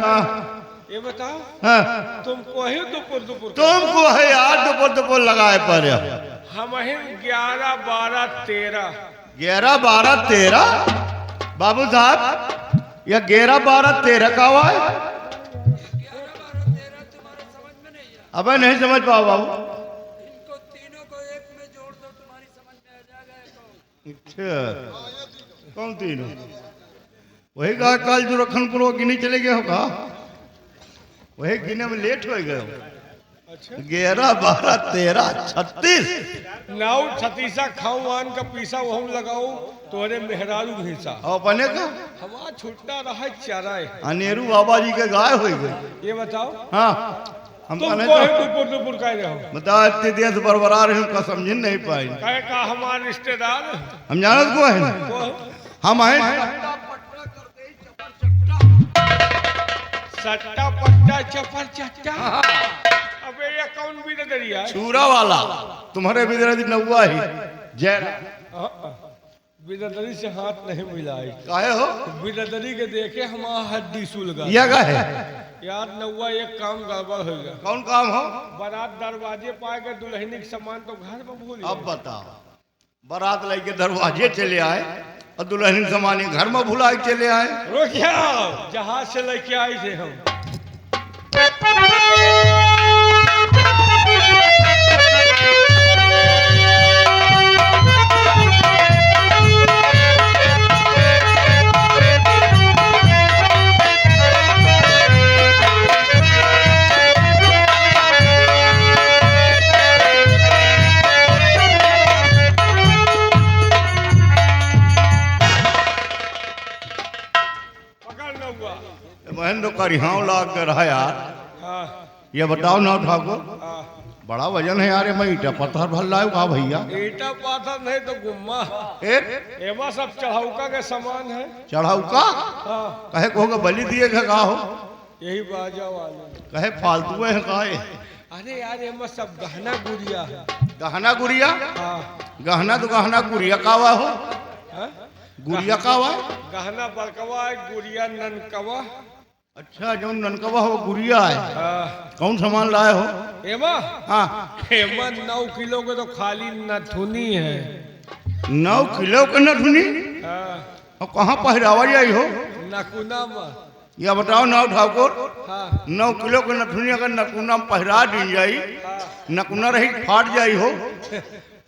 कहाँ? ये बताओ हाँ? तुमको ही दुपुर दुपुर तुमको है यार दुपुर दुपुर लगाए पर। हम ही 11 12 13 11 12 13 बाबू साहब यह 11 12 13 का हुआ है? अबे नहीं समझ पाओ बाबू। इनको तीनों को एक में जोड़ दो, तुम्हारी समझ में आ जाएगा। अच्छा कौन तीनों? वही कहा कल जो रखनपुर वो गिनी चले गए होगा, वही गिने में लेट हो गए। अच्छा 11 12 13 36 नाउ छतीसा खाऊं आन का पीसा वहू लगाऊ तोरे मेहरारू घीसा और अपने का हमारा छुट्टा रहा चराए। अनेरू बाबा जी के गाय हो गई। ये बताओ हाँ हम तुमको ही दुपुर दुपुर कह रहे हो? बता इतने देर से बरबरा रहे का समझ नहीं पाए। कहे का हमारे रिश्तेदार हम जानत को है वो हम हैं सट्टा पट्टा चपर चट्टा। अबे ये कौन भी दरिया है? छूरा वाला तुम्हारे बिदरदी नौवा ही जय बिददरी से हाथ नहीं मिलाए। काहे हो बिददरी के देखे हमारा हड्डी सुलगा। यह का है? यार नौवा एक काम गड़बड़ हो गया। कौन काम हो? बारात दरवाजे पाए के दुल्हनी के सामान तो घर में भूल अब बताओ बारात लेके दरवाजे चले आए और दुल्हन सामान घर में भुला के चले आए। रोकिया जहाज से लेके आए थे हम। महेंद्र का रिहाव लाग कर रहा यार। हाँ ये बताओ ना ठाकुर हाँ बड़ा वजन है यार। ये मैं ईटा पत्थर भर लाए का भैया? ईटा पाथर नहीं तो गुम्मा एवा सब चढ़ाऊका के सामान है। चढ़ाऊ का हाँ कहे को बलि दिए का हो? यही बाजा वाले कहे फालतू है काहे? अरे यार एमा सब गहना गुड़िया है। गहना गुड़िया? हाँ गहना तो गहना गुड़िया का हुआ हो? हाँ? गुड़िया का हुआ? गहना बड़कवा है गुड़िया ननकवा। अच्छा जो ननकवा हो गुड़िया है। हाँ कौन सामान लाए हो? एमा हाँ एमा 9 किलो के तो खाली नथुनी है। 9 किलो के नथुनी? हाँ और कहाँ पहरावा जाई हो? नकुना में। या बताओ ना ठाकुर हाँ 9 किलो के नथुनी अगर नकुना में पहरा दी जाई हाँ नकुना रही फाट जाई हो?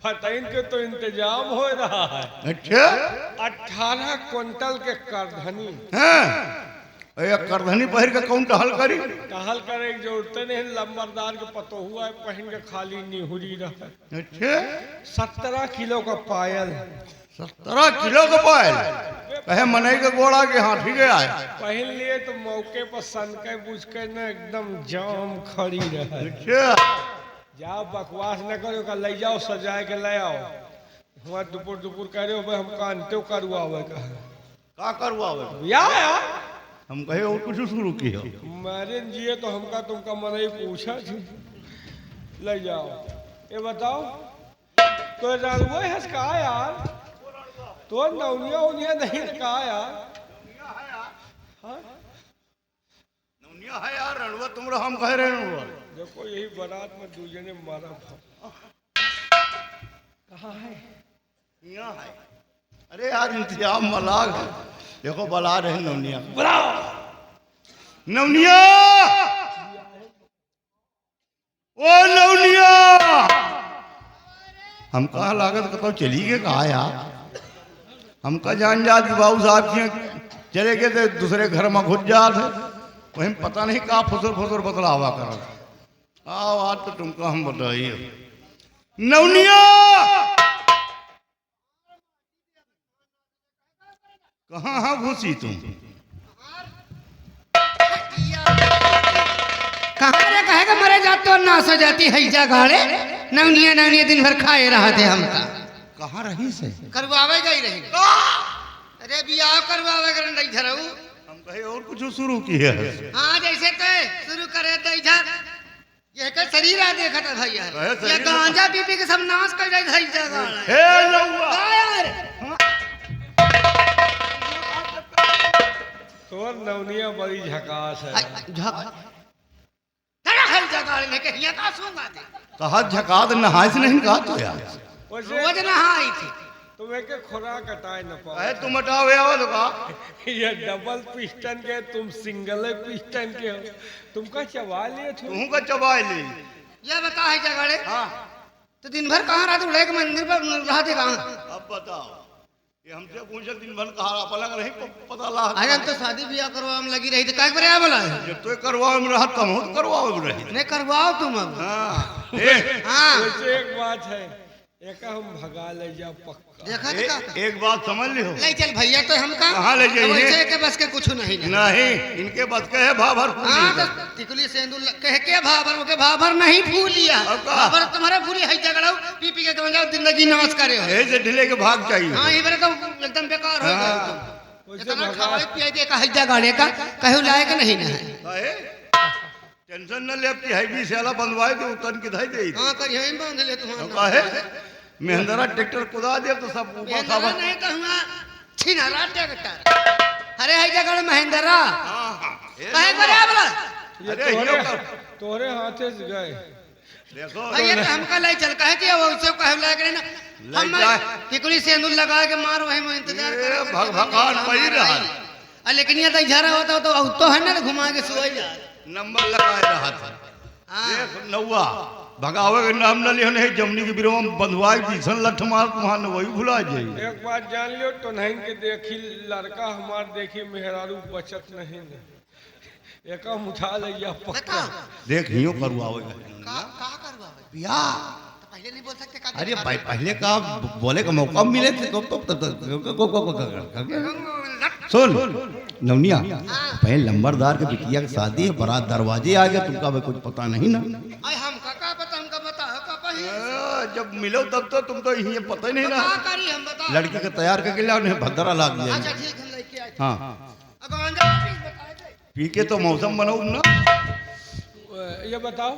फतैन के तो इंतजाम हो रहा है। अच्छा 18 क्विंटल के करधनी हाँ ये करधनी पहर के कौन टहल करी? टहल करे जोड़ते नहीं लंबरदार के पतो हुआ है पहन के खाली निहुरी रहा। अच्छा 17 किलो का पायल 17 किलो का पायल कहे मनई के गोड़ा के हाथी गया है। पहन लिए तो मौके पर सन के बुझ के न एकदम जाम खड़ी रहे। अच्छा जाओ बकवास न करो का ले जाओ सजाए के ले आओ। हुआ दुपुर दुपुर कह रहे हो भाई हम कांते करवावे का करवा या हम कहे और कुछ शुरू की हो? मारे जिए तो हमका तुमका मन ही पूछा थी। ले जाओ ये बताओ तो रंगो है का यार? तो नौनिया उनिया नहीं का यार? हाँ नौनिया है यार रणवा तुम हम कह रहे हो। देखो यही बारात में दूजे ने मारा था। कहाँ है? यहाँ है। अरे यार इंतजाम मलाग है। देखो बला रहे नौनिया। नौनिया ओ नौनिया हम कहा लागत कतो चली गए कहा यार? हमका जान जात बाबू साहब के चले गए थे दूसरे घर में घुस जात है वहीं पता नहीं कहा फुसुर फुसुर बतलावा करो। आओ आज तो तुमको हम बताइए नौनिया कहाँ हाँ घुसी तुम? कहाँ रे कहेगा मरे जाते और नाश हो जाती है जा गाड़े। नवनिया नवनिया दिन भर खाए रहा थे हमका। कहाँ रही से? करवावे गई रही। अरे बियाह करवावे कर नहीं धरऊ। हम कहे और कुछ शुरू किया है। हाँ जैसे ते शुरू करे तो इधर ये का शरीर आ देखा था भैया। ये गांजा पी पी के सब नाश कर रहे थे इधर गाड़े। हे लौवा यार तोर नवनिया बड़ी झकास है। तेरा हल जगाड़ लेके हिया का सूंगा दे कहा झका दे नहाए से नहीं कहा तो यार वैसे रोज नहाई थी तुम्हें के खुराक हटाए न पाओ। अरे तुम हटावे आओ तो कहा ये डबल पिस्टन के तुम सिंगल पिस्टन के हो। तुम का चबा लिए थे। तू का चबाए ली। ये बता है जगाड़े हाँ तो दिन भर कहाँ रहा उड़े के मंदिर पर रहते कहाँ अब बताओ ये हमसे पूछे दिन भर कहा पलंग रही पता ला आज हम तो शादी ब्याह करवा में लगी रही थी क्या करे बोला है जब तो करवाओ में रहा तम हो तो करवाओ में रही नहीं करवाओ तुम अब हाँ हाँ वैसे एक बात है एक हम भगा ले जा पक्का। देखा तो का एक बात समझ ली हो ले चल भैया तो हम कहाँ ले जाइए? वैसे के बस के कुछ नहीं है नहीं इनके बस के है भाभर हाँ तो टिकुली सेंदूर कह के भाभर के भाभर नहीं फूलिया अब का? भाभर तुम्हारा फूली है जगड़ाओ पी पी के जाओ जिंदगी नाश करे हो ऐसे ढिले के भाग चाहिए हाँ ये तो एकदम बेकार हो गए तुम वैसे इतना भगा खाए पिए दे का हल्जा गाड़े का कहो लायक नहीं ना है काहे? टेंशन न ले अब की हाईवी से वाला बंदवाए तो उतन के धाई दे हाँ कर यहीं बांध ले तुम्हारा काहे मेहंदरा ट्रैक्टर कुदा दे तो सब ऊपर महेंद्रा खावा नहीं तो हुआ छिनारा ट्रैक्टर अरे है जगड़ महेंद्रा हाँ हाँ कहे करे बोला ये अरे यो कर तोहरे हाथे से गए। देखो भैया तो हमका लाई चल कहे कि वो सब कहे लायक नहीं ना हम जाए। टिकुली सेंदूर लगा के मार वही में इंतजार ये करे भगभगान पड़ी रहा लेकिन ये तो झरा होता तो है ना घुमा के सोई जा नंबर लगाए रहा था हाँ देख नौवा भगावे के नाम न लियो नहीं जमनी के बिरवा बंधुआ पीछन लठ मार तुम्हार न वही भुला जाई एक बात जान लियो तो नहीं के देखी लड़का हमार देखी मेहरारू बचत नहीं न। एक हम उठा ले जा पक्का। बताओ देख हियो करवावे का करवावे पिया तो पहले नहीं बोल सकते का अरे भाई पहले का बोले का मौका मिले तो सुन नवनिया पहले लंबरदार के बिटिया की शादी है बारात दरवाजे आ गया तुमका कुछ पता नहीं ना आई हमका का पता हमका बता का पही जब मिलो तब तो तुम तो ये पता ही नहीं ना का करी हम बता लड़की के तैयार करके लिया उन्हें भद्रा लाग दिया अच्छा ठीक हम लेके आए हाँ अब गांजा प्लीज बताए दे पी के तो मौसम बनाओ ना ये बताओ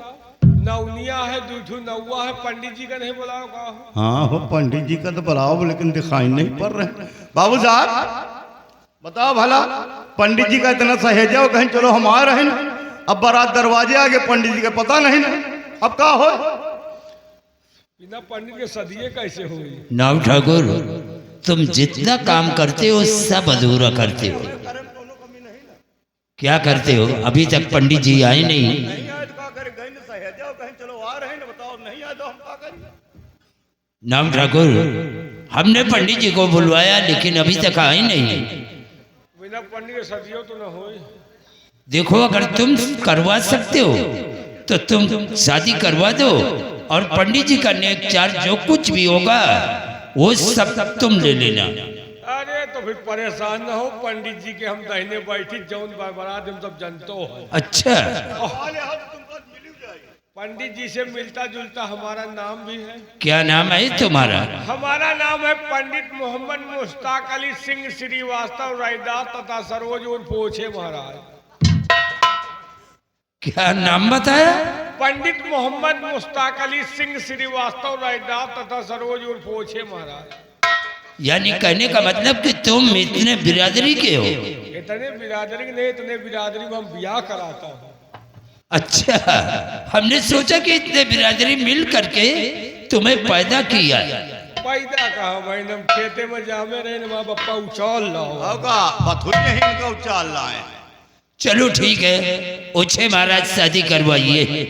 नवनिया है दूठू नौवा है पंडित जी का नहीं बुलाओ का हाँ हो पंडित जी का तो बुलाओ लेकिन दिखाई नहीं पड़ रहे बाबू साहब बताओ भला पंडित जी का इतना सहेजा हो कहीं चलो हम आ रहे हैं अब बारात दरवाजे आगे पंडित जी का पता नहीं ना अब क्या हो बिना पंडित के सदिये कैसे हुई। नाव ठाकुर तुम जितना काम करते हो सब अधूरा करते हो। क्या करते हो? अभी तक पंडित जी आए नहीं। नहीं आए तो क्या करें गए ना सहेजा हो कहीं चलो आ रहे हैं ना बताओ नहीं आए तो हम क्या करें नाव ठाकुर हमने पंडित जी को बुलवाया लेकिन अभी तक आए नहीं। बिना पंडित के सदियों तो न हुई। देखो अगर तुम करवा सकते हो तो तुम शादी करवा दो और पंडित जी का नेक चार्ज जो कुछ भी होगा वो सब तुम ले लेना। अरे तो फिर परेशान न हो पंडित जी के हम दाहिने बैठी जौन बारात हम सब जनतो है। अच्छा पंडित जी से मिलता जुलता हमारा नाम भी है। क्या नाम है तुम्हारा? हमारा नाम है पंडित मोहम्मद मुश्ताक अली सिंह श्रीवास्तव रायदास तथा सरोज उर्फ पोछे महाराज। क्या नाम बताया? पंडित मोहम्मद मुश्ताक अली सिंह श्रीवास्तव रायदास तथा सरोज उर्फ पोछे महाराज। यानी कहने का मतलब कि तुम इतने बिरादरी के हो। इतने बिरादरी नहीं इतने बिरादरी में हम ब्याह कराता हूँ। अच्छा हमने सोचा कि इतने बिरादरी मिल करके तुम्हें पैदा किया। पैदा कहा मैंने हम खेते में जामे रहे न माँ बप्पा उछाल लाओ। होगा बथुर ही इनका उचाल लाए चलो ठीक है उछे महाराज शादी करवाइए। दुल्हन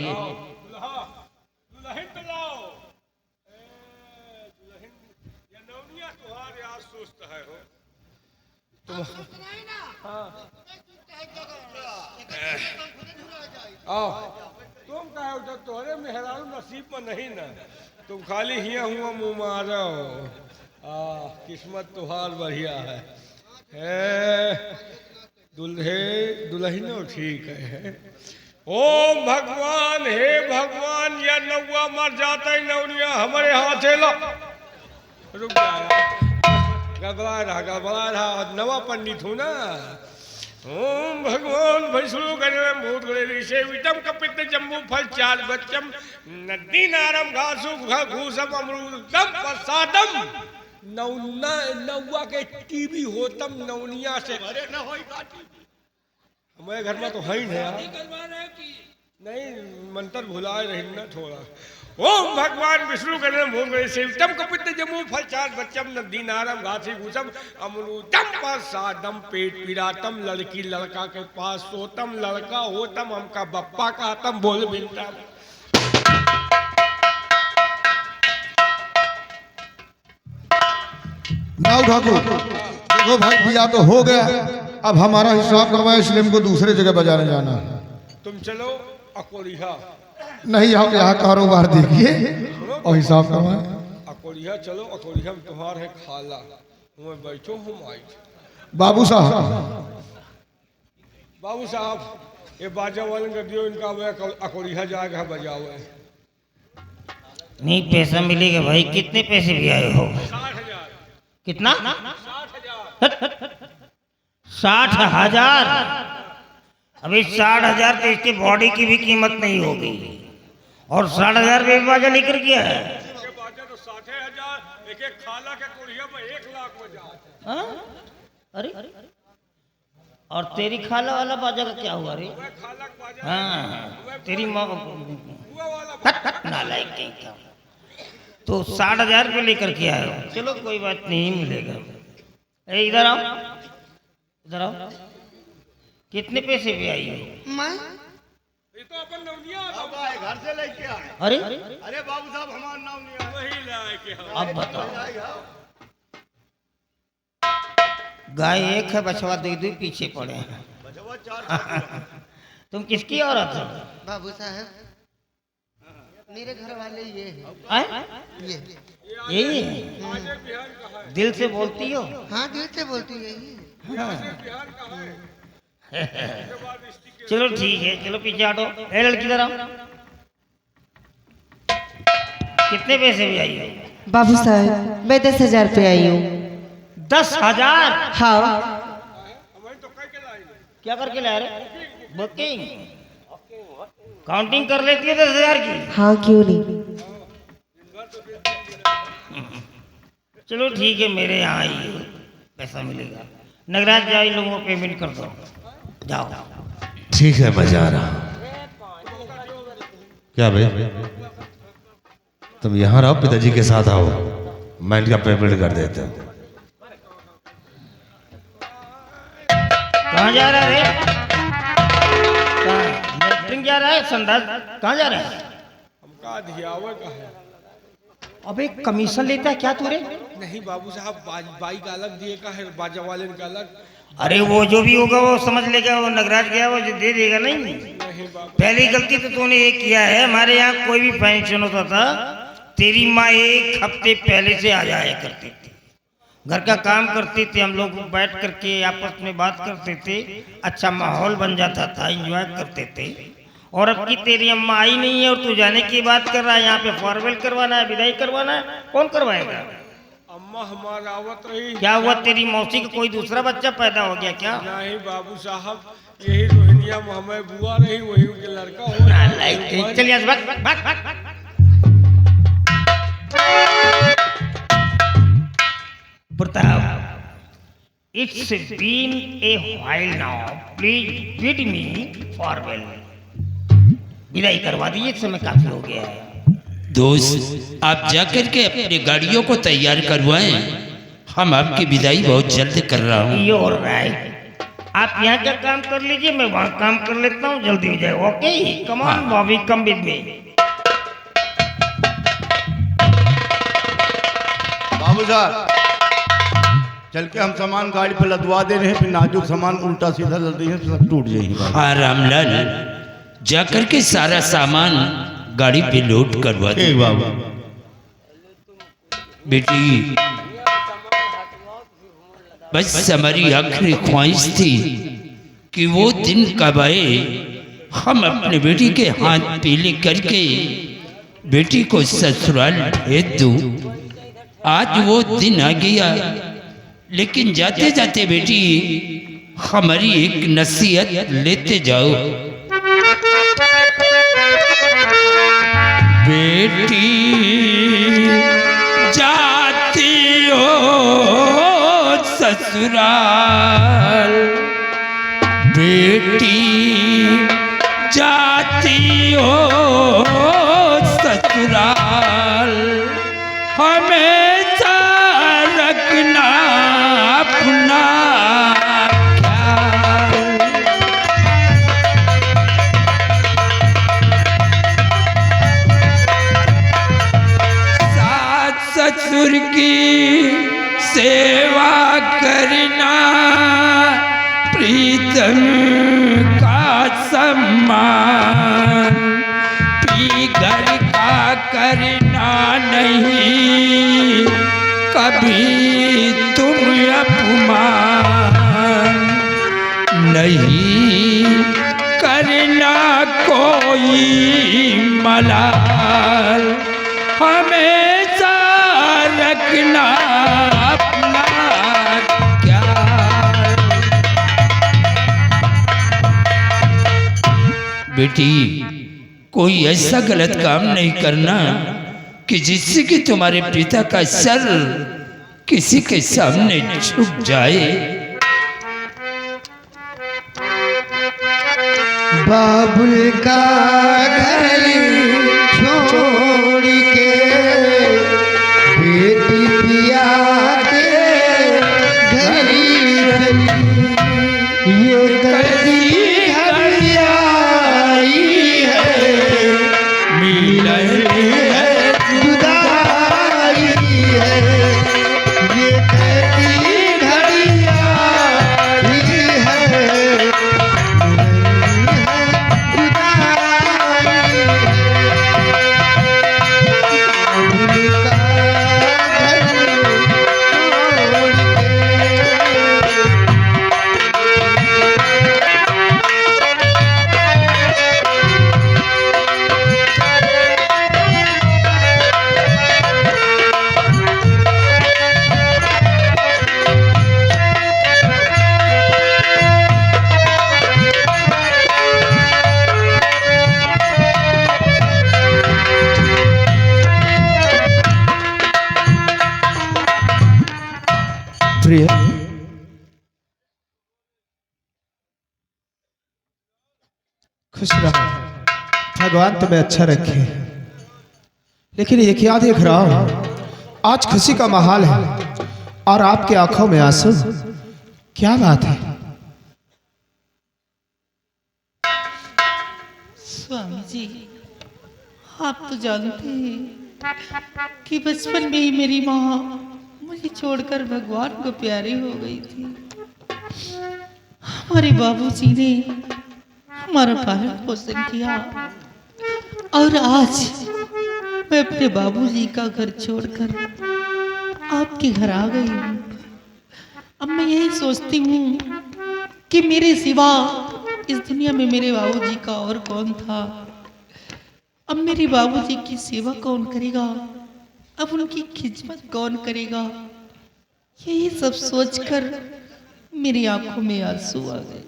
तो लाओ। दुल्हन ये नौनिया तुम्हारे आज सुस्त है हो। आओ तुम कहे उठो तोहरे मेहरारू नसीब में नहीं ना तुम खाली हिया हुआ मुँह मारो। किस्मत तुहार बढ़िया है। दुल्हे दुल्हनो ठीक है। ओम भगवान हे भगवान या नौवा मर जाता है नौनिया हमारे हाथे ला। रुक जा गड़बड़ा रहा नवा पंडित हूँ ना। ओम भगवान भैसुरु गणे भूत गणे सेवितम कपित जम्बू फल चार बच्चम नदी नारम घासु घूसम अमृतम प्रसादम। नौवा के टीवी होतम नौनिया से। हमारे घर में तो है ही नहीं यार। नहीं मंत्र भुलाए रही ना थोड़ा। ओम भगवान विष्णु के नाम भूम शिवतम कपित जमू फलचार बच्चम नदी नारम घासी भूषम अमृतम पासादम पेट पीड़ातम लड़की लड़का के पास सोतम लड़का होतम हमका बप्पा का तम बोल बिनता। नाउ ठाकुर देखो भाई भैया तो हो गया, अब हमारा हिसाब करवाया इसलिए हमको दूसरे जगह बजाने जाना है। तुम चलो अकोरिया। नहीं यहाँ कारोबार देखिए और हिसाब करवाए। अकोरिया चलो, अकोरिया में तुम्हार है खाला, मैं बैठो हूँ माई। बाबू साहब बाबू साहब ये बाजा वाले का दियो, इनका अकोरिया जाएगा बजाओ। नहीं पैसा मिलेगा भाई। कितने पैसे भी आए हो? 60,000। कितना? 60,000। 60,000? अभी 60,000 तो इसके बॉडी की भी कीमत नहीं होगी, और 60,000 रुपये बाजा लेकर गया है। इसके बाजा तो 60,000, एक एक खाला के कोरिया में 1 लाख बजा। हाँ? अरे और तेरी खाला वाला बाजा का क्या हुआ रे? मैं खाला का बाजा हाँ तेरी माँ बुआ वाला नालायक कहीं का। तो 60,000 रुपये लेकर के आए हो। चलो कोई बात नहीं, मिलेगा। ए इधर आओ, इधर आओ। कितने पैसे भी आई हो? मैं ये तो अपन नवनिया अब आए घर से लेके आए। अरे अरे बाबू साहब हमारा नाम नहीं आया। वही लाए के हम। अब बताओ, गाय एक है, बछवा दो दो पीछे पड़े हैं। बचवा 4 तुम किसकी औरत हो? बाबू साहब मेरे घर वाले ये हैं। आए? ये यही बाजे बिहार का है। दिल से बोलती हो? हाँ दिल से बोलती है ये। बिहार का है। इसके बाद स्टिक चलो ठीक है, चलो पीछे हटो। ए लड़की इधर आओ। कितने पैसे भी आई हो? बाबू साहब मैं 10,000 पे आई हूँ। 10,000? हाँ हमें तो कह के लाएंगे। क्या करके ला रहे? बुकिंग काउंटिंग कर लेती है 10,000 की? हाँ क्यों नहीं। चलो ठीक है, मेरे यहाँ आइए, पैसा मिलेगा। नगराज जाओ, इन लोगों को पेमेंट कर दो, जाओ। ठीक है मैं जा रहा हूँ। क्या भाई तुम यहाँ रहो, पिताजी के साथ आओ, मैं इनका पेमेंट कर देता हूँ। कहाँ जा रहा है? लेफ्टिंग जा रहा है? संडास कहाँ जा रहा है? हमका धियावे का है। अबे कमीशन लेता है क्या तू रे? नहीं बाबू साहब, बाइक अलग दिए का है, बाजा वाले का अलग। अरे वो जो भी होगा वो समझ लेगा, वो नगराज गया वो दे देगा। नहीं नहीं बाबू, पहली गलती तो तूने ये किया है। हमारे यहाँ कोई भी फंक्शन होता था, तेरी माँ 1 हफ्ते पहले से आ जाया करती थी, घर का काम करते थे, हम लोग बैठ करके आपस में बात करते थे, अच्छा माहौल बन जाता था, एंजॉय करते थे। और अब की तेरी अम्मा आई नहीं है और तू जाने की बात कर रहा है। यहाँ पे फेयरवेल करवाना है, विदाई करवाना है, कौन करवाएगा? अम्मा हमारा आवत रही। क्या हुआ, तेरी मौसी का कोई दूसरा बच्चा पैदा हो गया क्या? नहीं बाबू साहब, यही रोहिणिया में हमें बुआ रही, वही के लड़का हो। चल यहाँ से भाग, भाग, भाग, भाग, भाग। Pratap, it's been a while now. Please bid me farewell. विदाई करवा दीजिए, समय काफी हो गया है। दोस्त आप जाकर के अपनी गाड़ियों को तैयार करवाएं, हम आपकी विदाई बहुत जल्द कर रहा हूँ। You're right. आप यहाँ का काम कर लीजिए, मैं वहाँ काम कर लेता हूँ, जल्दी हो जाए। Okay come on Bobby, come with me. बाबू साहब चल के हम सामान गाड़ी पे लदवा दे रहे हैं, फिर नाजुक सामान उल्टा सीधा लद रही है तो सब टूट जाएगी। हाँ रामलाल, जाकर के सारा सामान गाड़ी पे लोड करवा दे। ठीक बाबू। बेटी बस हमारी आखिरी ख्वाहिश थी कि वो दिन कब आए, हम अपने बेटी के हाथ पीले करके बेटी को ससुराल भेज दूं। आज वो दिन आ गया, लेकिन जाते जाते बेटी हमारी एक नसीहत लेते जाओ। बेटी जाती हो ससुराल, बेटी बेटी जाती हो ससुराल, हमेशा रखना अपना ख्याल। सास ससुर की सेवा करना प्रीतम का सम्मान, घर का करना नहीं कभी तुम अपमान, नहीं करना कोई मलाल, हमेशा रखना अपना ख्याल। बेटी कोई ऐसा गलत काम नहीं करना कि जिससे कि तुम्हारे पिता का सर किसी के सामने झुक जाए। बाबुल का घर छोड़ के बेटी पिया के घर ये कैसी प्रिय, खुश रहो, भगवान तुम्हें अच्छा रखे। लेकिन ये क्या देख रहा हूं, आज खुशी का माहौल है और आपकी आंखों में आंसू, क्या बात है? स्वामी जी, आप तो जानते हैं कि बचपन में ही मेरी माँ मुझे छोड़कर भगवान को प्यारी हो गई थी। हमारे बाबूजी ने हमारा पालन पोषण किया और आज मैं अपने बाबूजी का घर छोड़कर आपके घर आ गई हूँ। अब मैं यही सोचती हूँ कि मेरे सिवा इस दुनिया में मेरे बाबूजी का और कौन था। अब मेरे बाबूजी की सेवा कौन करेगा, अब उनकी खिदमत कौन करेगा, यही सब सोचकर मेरी आंखों में आंसू आ गए।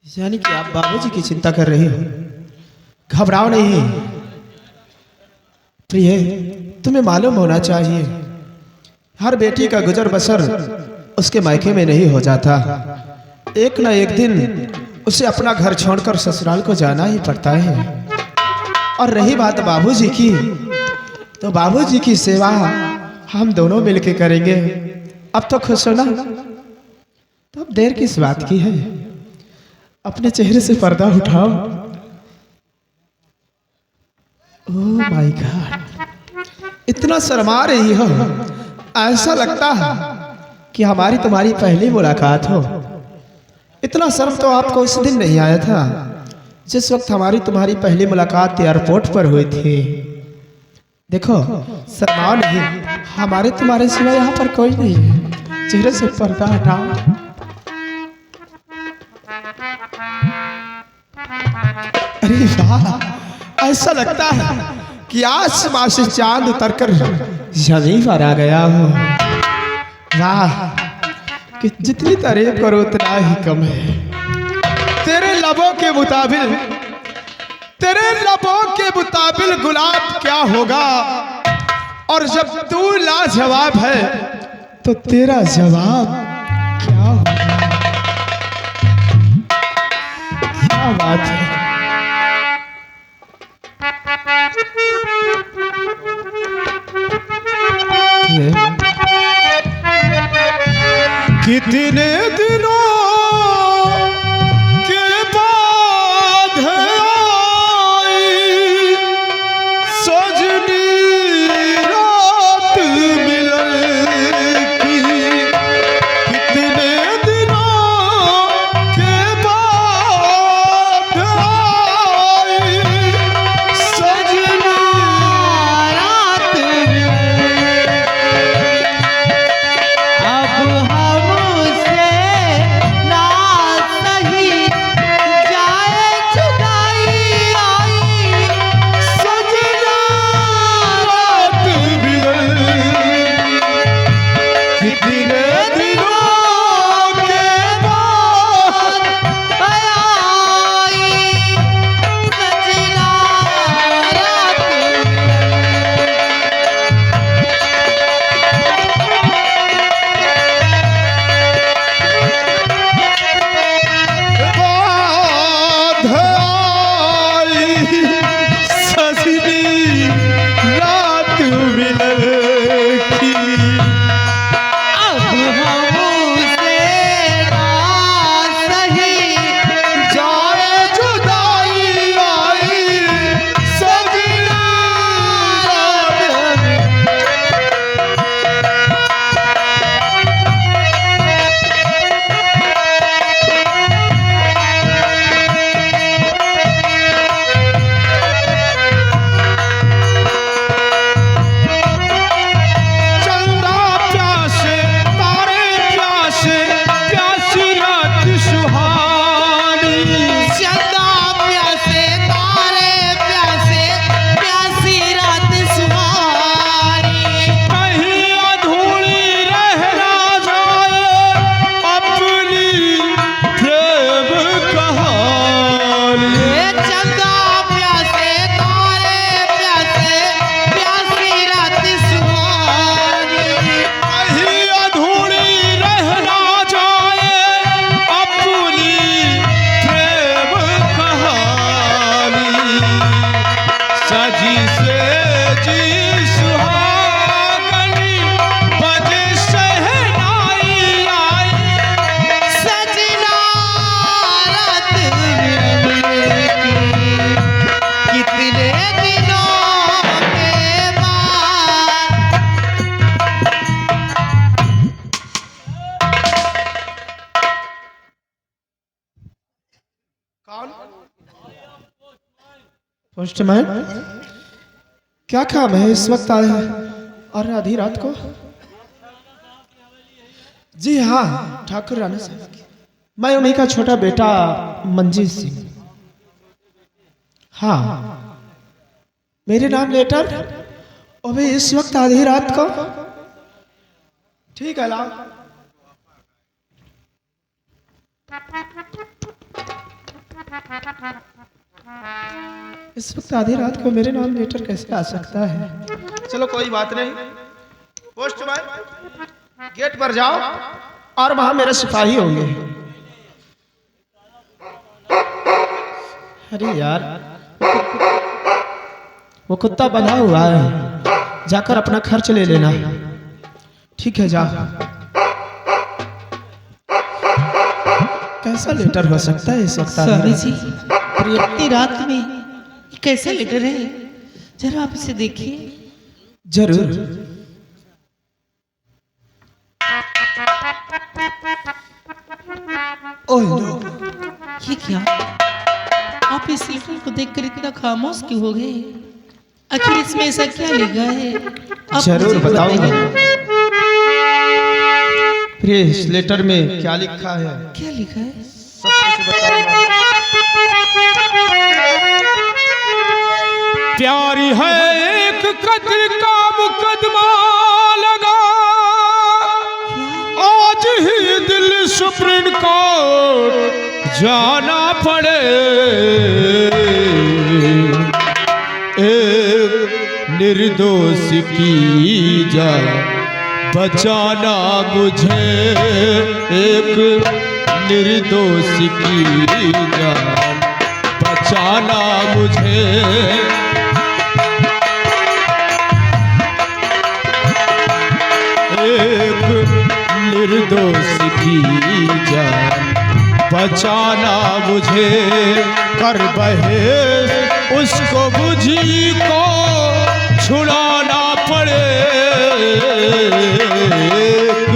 यानी कि आप बाबूजी की चिंता कर रही हो, घबराओ नहीं प्रिय, तुम्हें मालूम होना चाहिए हर बेटी का गुजर बसर उसके मायके में नहीं हो जाता। एक न एक दिन उसे अपना घर छोड़कर ससुराल को जाना ही पड़ता है। और रही बात बाबूजी की, तो बाबूजी की सेवा हम दोनों मिलके करेंगे। अब तो खुश हो ना? तो अब देर किस बात की है, अपने चेहरे से पर्दा उठाओ। ओह माय गॉड, इतना शर्मा रही हो, ऐसा लगता है कि हमारी तुम्हारी पहली मुलाकात हो। इतना शर्म तो आपको उस दिन नहीं आया था जिस वक्त हमारी तुम्हारी पहली मुलाकात एयरपोर्ट पर हुई थी। देखो शर्माओ नहीं, हमारे तुम्हारे सिवा यहाँ पर कोई नहीं है। चेहरे से पर्दा हटाओ। अरे वाह, ऐसा लगता है कि आसमान से चांद उतरकर जमीन पर आ गया हो। वाह, कि जितनी तारीफ करो उतना ही कम है। तेरे लबों के मुताबिल गुलाब क्या होगा, और जब तू लाजवाब है तो तेरा जवाब क्या होगा। बात है। कितने दिनों के बाद आई सजनी रात मिलन की। कितने दिनों के बाद आई सजनी रात मिलन। अब हमसे ना सही जाए जुदाई आई सजना रात बिगड़। कितने दिनों के बाद आई सजना रात बाद आई सजनी रात मिलन की। अब हमसे ना सही जाए जुदाई आई सजना रात चंदा प्यासे तारे प्यासे प्यासी रात सुहानी। चंदा प्यासे तारे प्यासे प्यासी रात सुहानी। कहीं अधूरी रह ना जाए अपनी प्रेम कहानी। चंदा प्यासे तारे प्यासे प्यासी रात सुहानी। कहीं अधूरी रह ना जाए अपनी प्रेम कहानी। सजी से जी सुहागनी बजे शहनाई आई सजना रात मिलन की। कितने दिनों के बाद पोस्टमैन क्या काम है इस वक्त आए हैं और आधी रात को? जी हाँ ठाकुर राणा साहब की। मैं उन्हीं का छोटा बेटा मंजीत सिंह। हाँ मेरे नाम लेटर अबे इस वक्त आधी रात को। ठीक है लाओ। इस वक्त आधी रात को मेरे नाम लेटर कैसे आ सकता है? चलो कोई बात नहीं। पोस्टमैन गेट पर जाओ और वहां मेरे सिपाही होंगे। अरे यार वो कुत्ता बंधा हुआ है, जाकर अपना खर्च ले लेना। ठीक है जाओ। कैसा लेटर हो सकता है इस वक्त? सॉरी जी, इतनी रात में ये कैसा लेटर है? जरा आप इसे देखिए। जरूर। ओह नो, ये क्या? आप इस लेटर को देखकर इतना खामोश क्यों हो गए? आखिर इसमें ऐसा क्या लिखा है? आप जरूर मुझे बताऊंगा। बताइए। प्रिय इस लेटर में क्या लिखा है? क्या लिखा है? सब कुछ बताऊंगा। प्यारी है एक कत्ल का मुकदमा लगा, आज ही दिल सुप्रीम कोर्ट जाना पड़े। एक निर्दोष की जान बचाना मुझे, एक निर्दोष की जान बचाना मुझे। एक निर्दोष की जान बचाना मुझे, कर बहे उसको मुझी को छुड़ाना पड़े। एक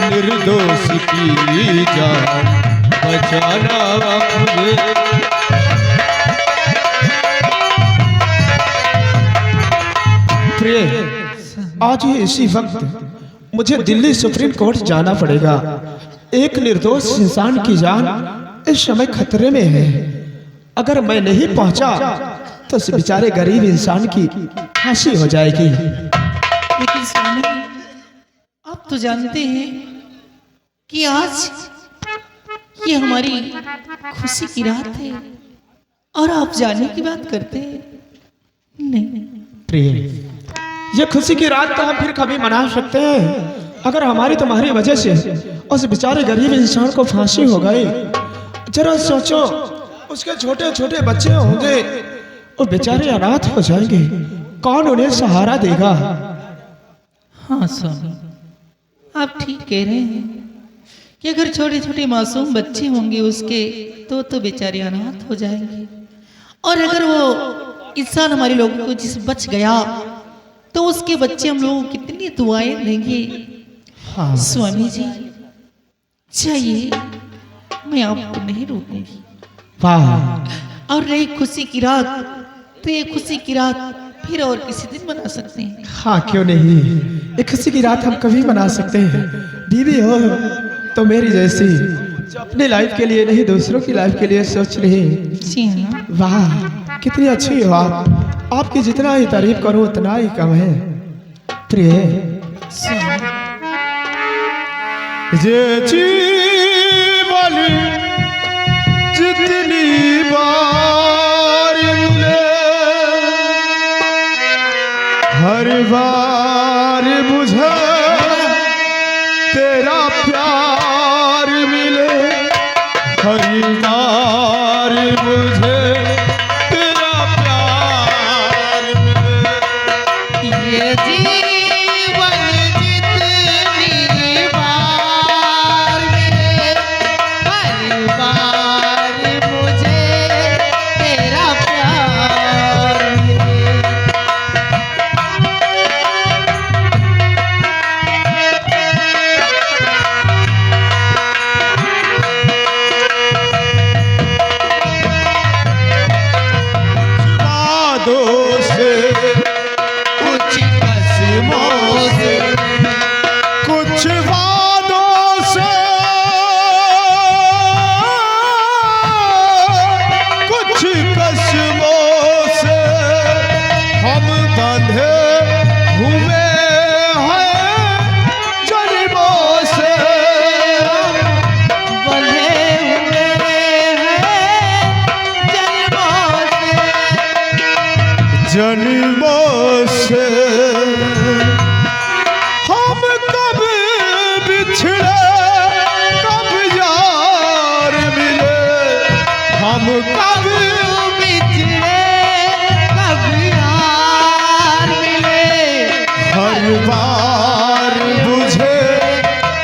निर्दोष की जान बचाना मुझे। प्रिय, आज ही इसी वक्त मुझे दिल्ली सुप्रीम कोर्ट जाना पड़ेगा। एक निर्दोष इंसान की जान इस समय खतरे में है। अगर मैं नहीं पहुंचा तो इस बेचारे गरीब इंसान की फांसी हो जाएगी। लेकिन स्वामी, आप तो जानते हैं कि आज ये हमारी खुशी की रात है और आप जाने की बात करते हैं। नहीं प्रिय, ये खुशी की रात तो हम फिर कभी मना सकते हैं, अगर हमारी तुम्हारी वजह से उस बेचारे गरीब इंसान को फांसी हो गई। जरा सोचो, उसके छोटे छोटे बच्चे होंगे, वो बेचारे अनाथ हो जाएंगे, कौन उन्हें सहारा देगा? हाँ स्वामी, आप ठीक कह रहे हैं कि अगर छोटे छोटे मासूम बच्चे होंगे उसके तो बेचारे अनाथ हो जाएंगे। और अगर वो इंसान हमारे लोगों को जिस बच गया तो उसके बच्चे हम लोगों को कितनी दुआएं देंगे। हाँ। स्वामी जी चाहिए, मैं आपको नहीं रोकूंगी। वाह। और रही खुशी की रात, तो ये खुशी की रात फिर और किसी दिन मना सकते हैं। हाँ, क्यों नहीं, एक खुशी की रात हम कभी मना सकते हैं। बीवी हो तो मेरी जैसी, जो अपने लाइफ के लिए नहीं दूसरों की लाइफ के लिए सोच रही। जी हाँ। वाह, कितनी अच्छी हो आप। आपकी जितना ही तारीफ करो उतना ही कम है। प्रिय, ये जीवन जितनी बार मिले, हर बार मुझे तेरा प्यार मिले, हर बार मुझे तेरा प्यार मिले। ये जीवन जितनी बार मिले, हर बार मुझे तेरा प्यार मिले। वादों से, कुछ कसमों से, कुछ वादों से, कुछ कसमों से हम बंधे हुए हैं जन्मों से। बंधे हुए हैं जन्मों से, जन्मों से हम कब बिछड़े, कब यार मिले, हम कब बिछड़े कब यार मिले। हर बार मुझे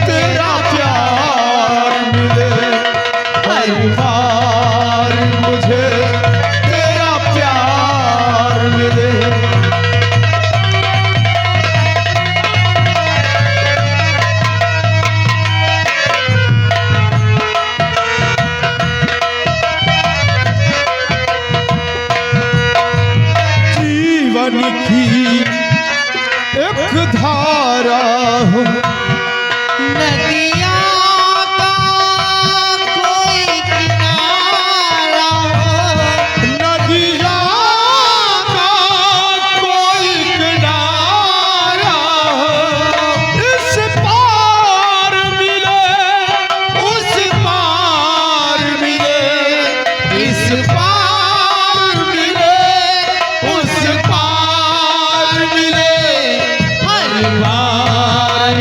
तेरा प्यार मिले, हर बार मुझे तेरा प्यार मिले। जीवन की एक धारा हो, नदिया का कोई किनारा हो, नदिया का कोई किनारा हो, इस पार मिले, उस पार मिले, इस पार मिले, उस पार मिले, हर बार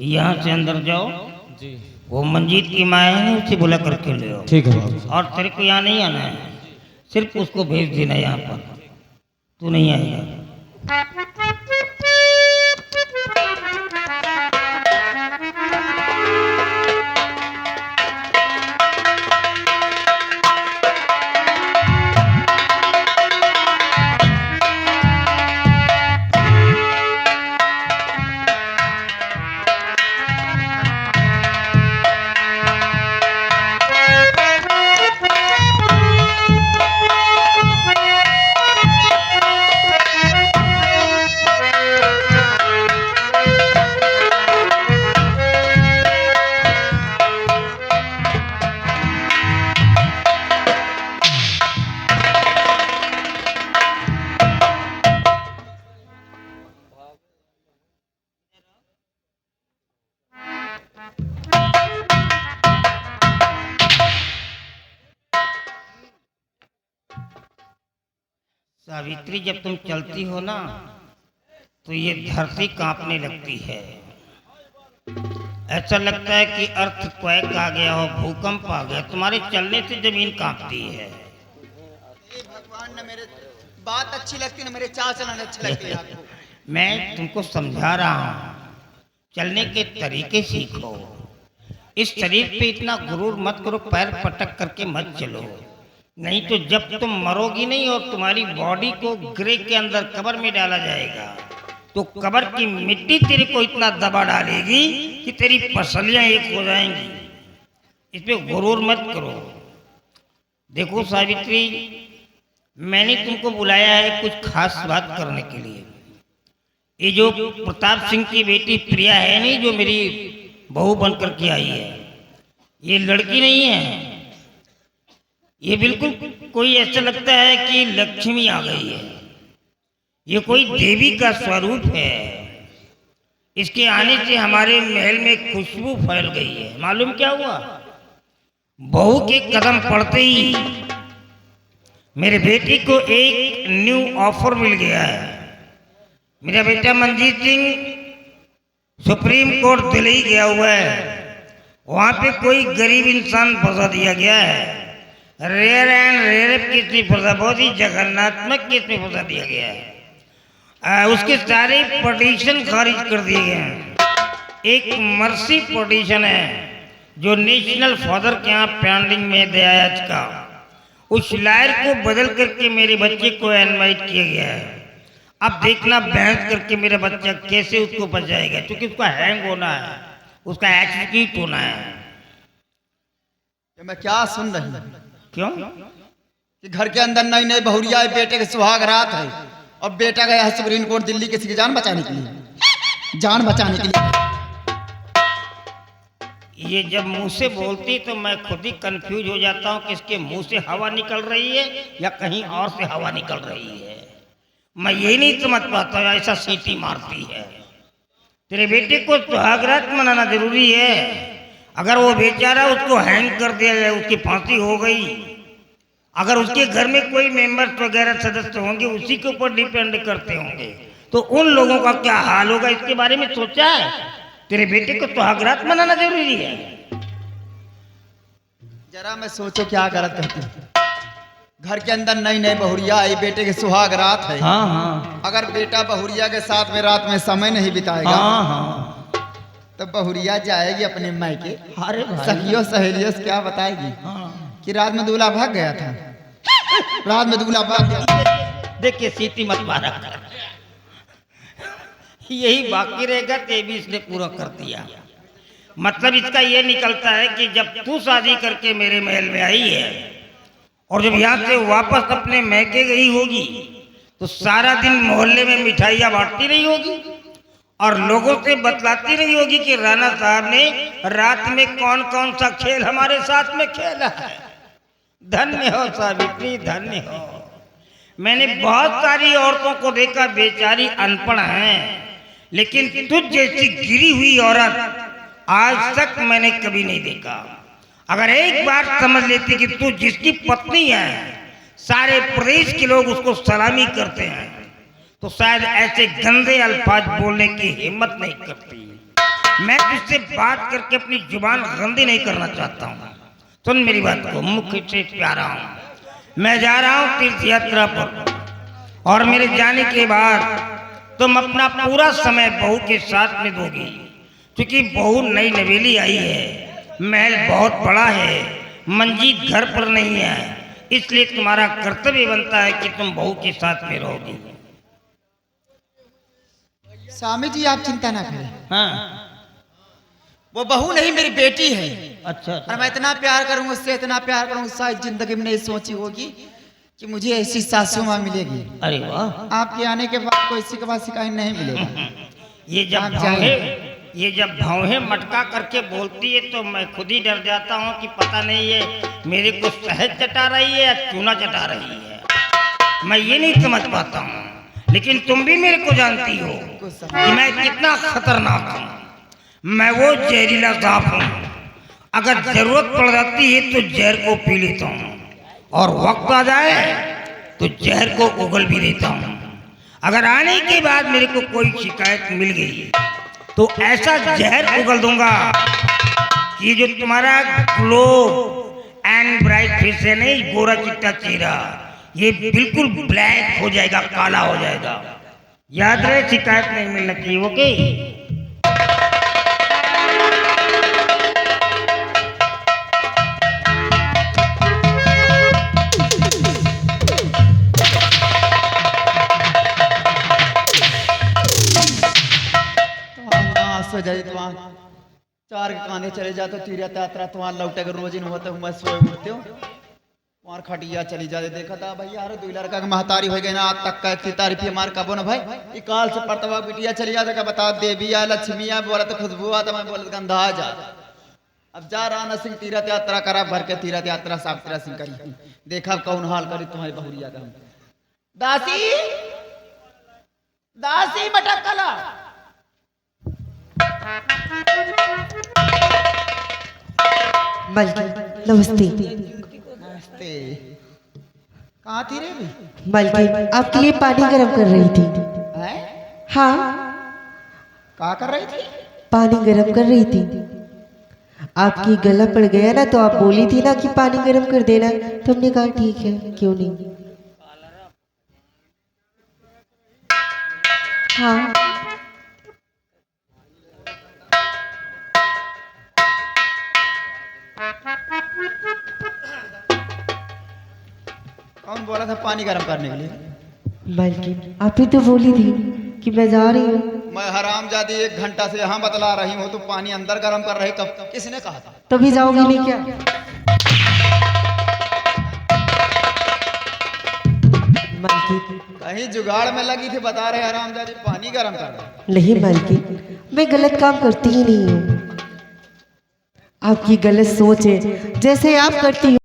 यहाँ से अंदर जाओ जी। वो मंजीत की माँ है ना, उसे बुला करके ले आओ। ठीक है बाबू। और तेरे को यहाँ नहीं आना है, सिर्फ उसको भेज देना यहाँ पर, तू नहीं आएगा। सावित्री, जब तुम चलती हो ना तो ये धरती कांपने लगती है। ऐसा लगता है कि अर्थक्वेक आ गया हो, भूकंप आ गया। तुम्हारे चलने से जमीन कांपती है। भगवान ने मेरे बात अच्छी लगती ना, मेरे चाल चलन अच्छे लगते हैं आपको। मैं तुमको समझा रहा हूँ, चलने के तरीके सीखो। इस शरीर पे इतना गुरूर मत करो, पैर पटक करके मत चलो, नहीं तो जब तुम मरोगी नहीं और तुम्हारी बॉडी को ग्रे के अंदर कब्र में डाला जाएगा तो कब्र की मिट्टी तेरे को इतना दबा डालेगी कि तेरी पसलियां एक हो जाएंगी। इस पे गुरूर मत करो। देखो सावित्री, मैंने तुमको बुलाया है कुछ खास बात करने के लिए। ये जो प्रताप सिंह की बेटी प्रिया है नहीं, जो मेरी बहू बनकर के आई है, ये लड़की नहीं है। ये बिल्कुल कोई ऐसा लगता है कि लक्ष्मी आ गई है। ये कोई देवी का स्वरूप है। इसके आने से हमारे महल में खुशबू फैल गई है। मालूम क्या हुआ? बहू के कदम पड़ते ही मेरे बेटे को एक न्यू ऑफर मिल गया है। मेरा बेटा मंजीत सिंह सुप्रीम कोर्ट दिल्ली गया हुआ है। वहाँ पे कोई गरीब इंसान फंसा दिया गया है। रेयर एंड रेयर केस में फंसा, बहुत ही जघन्यात्मक केस में फंसा दिया गया है। उसके सारे पटिशन खारिज कर दिए गए हैं। एक मर्सी पटिशन है जो नेशनल फादर के यहाँ पेंडिंग में दयाज का, उस लायर को बदल करके मेरे बच्चे को इनवाइट किया गया है। अब देखना बहस करके मेरा बच्चा कैसे उसको बचाएगा, क्योंकि उसका हैंग होना है, उसका एक्सीक्यूट होना है। मैं क्या सुन रही हूँ? क्यों? कि घर के अंदर नई नई बहुरिया है, बेटे के सुहाग रात है और बेटा गया है सुप्रीम कोर्ट दिल्ली किसी की जान बचाने के लिए, जान बचाने के लिए। ये जब मुंह से बोलती तो मैं खुद ही कंफ्यूज हो जाता हूँ कि इसके मुंह से हवा निकल रही है या कहीं और से हवा निकल रही है। मैं ये नहीं समझ पाता, ऐसा सीटी मारती है। तेरे बेटे को सुहागरात मनाना जरूरी है। अगर वो बेचारा उसको हैंग कर दिया जाए, उसकी फांसी हो गई, अगर उसके घर में कोई मेंबर्स वगैरह सदस्य होंगे उसी के ऊपर डिपेंड करते होंगे, तो उन लोगों का क्या हाल होगा, इसके बारे में सोचा है? तेरे बेटे को सुहागरात मनाना जरूरी है। जरा मैं सोचो क्या गलत कहती हूँ। घर के अंदर नई नई बहुरिया आई, बेटे के सुहाग रात है। हाँ हाँ। अगर बेटा बहुरिया के साथ में रात में समय नहीं बिताएगा, हाँ हाँ, तो बहुरिया जाएगी अपने मायके, अरे भाई, सखियों सहेलियों से क्या बताएगी कि रात में दूल्हा भाग गया था, रात में दूल्हा भाग गया। देखिए सीटी मत मारा कर, यही बाकी रहेगा, ते भी इसने पूरा कर दिया। मतलब इसका ये निकलता है कि जब तू शादी करके मेरे महल में आई है और जब यहाँ से वापस अपने मैके गई होगी तो सारा दिन मोहल्ले में मिठाइयाँ बांटती रही होगी और लोगों से बतलाती रही होगी कि राणा साहब ने रात में कौन कौन सा खेल हमारे साथ में खेला है। धन्य हो सावित्री, धन्य हो। मैंने बहुत सारी औरतों को देखा, बेचारी अनपढ़ हैं, लेकिन तुझ जैसी गिरी हुई औरत आज तक मैंने कभी नहीं देखा। अगर एक बार समझ लेती कि तू जिसकी पत्नी है सारे प्रदेश के लोग उसको सलामी करते हैं, तो शायद ऐसे गंदे अल्फाज बोलने की हिम्मत नहीं करती। मैं तुझसे बात करके अपनी जुबान गंदी नहीं करना चाहता हूँ। सुन मेरी बात को, मुख्य से प्यारा हूँ। मैं जा रहा हूँ तीर्थ यात्रा पर, और मेरे जाने के बाद तुम अपना पूरा समय बहू के साथ में दोगी, क्योंकि बहू नई नवेली आई है, महल बहुत बड़ा है, मंजीत घर पर नहीं है, इसलिए तुम्हारा कर्तव्य बनता है कि तुम बहू के साथ में रहोगी। स्वामी जी आप चिंता ना करें, हाँ वो बहू नहीं मेरी बेटी है। अच्छा, और मैं इतना प्यार करूँ उससे, इतना प्यार करूँ, शायद जिंदगी में नहीं सोची होगी कि मुझे ऐसी सासू माँ मिलेगी। अरे वाह, आपके आने के बाद कोई इसी के बाद शिकायत नहीं मिलेगा। ये जब भौहें मटका करके बोलती है तो मैं खुद ही डर जाता हूँ कि पता नहीं ये मेरे को शहद चटा रही है या चूना चटा रही है। मैं ये नहीं समझ पाता हूँ, लेकिन तुम भी मेरे को जानती हो कि मैं कितना खतरनाक हूँ। मैं वो जहरीला सांप हूँ, अगर जरूरत पड़ जाती है तो जहर को पी लेता हूँ, और वक्त आ जाए तो जहर को उगल भी देता हूँ। अगर आने के बाद मेरे को कोई शिकायत मिल गई तो ऐसा जहर उगल दूंगा कि ये जो तुम्हारा ग्लो एंड ब्राइट फेस है नहीं, गोरा चिट्टा चेहरा, ये बिल्कुल ब्लैक हो जाएगा, काला हो जाएगा। याद रहे, शिकायत नहीं मिलना चाहिए। ओके, सो जाए तो चार के कांधे चले जाते तीर्थ यात्रा तुम्हारा लौटे कर रोज होते हूँ, मैं सोए उठते हूँ तुम्हार खटिया चली जाते। देखा था भाई यार, दो लड़का के महतारी हो गई ना, आज तक का इतनी तारीफ हमार कबो ना भाई। ये काल से पड़तवा बिटिया चली जाते का बता, देवी या लक्ष्मी या बोला तो खुशबू आता, मैं बोला गंधा आ जा। अब जा राणा सिंह तीर्थ यात्रा करा, भर के तीर्थ यात्रा सावित्रा सिंह करी। देखा कौन हाल करी तुम्हारी बहुरिया का। दासी दासी मटक कला मलकी नमस्ते। नमस्ते, कहाँ थी रे? मलकी आपके लिए पानी गर्म कर रही थी। हैं? हाँ, क्या कर रही थी? पानी गर्म कर रही थी। आपकी गला पड़ गया ना, तो आप बोली थी ना कि पानी गर्म कर देना, तो हमने कहा ठीक है, क्यों नहीं। हाँ, कौन बोला था पानी गर्म करने के लिए? मलकी आप ही तो बोली थी कि मैं जा रही हूँ। मैं हरामजादी 1 घंटा से यहाँ बतला रही हूँ, तो पानी अंदर गर्म कर रही, कब किसने कहा था? तभी जाओगी नहीं क्या? मलकी कहीं जुगाड़ में लगी थी, बता रहे हरामजादी पानी गर्म कर रहे। नहीं मलकी, मैं गलत काम करती ही नहीं हूँ। आपकी गलत सोच है, जैसे आप करती हो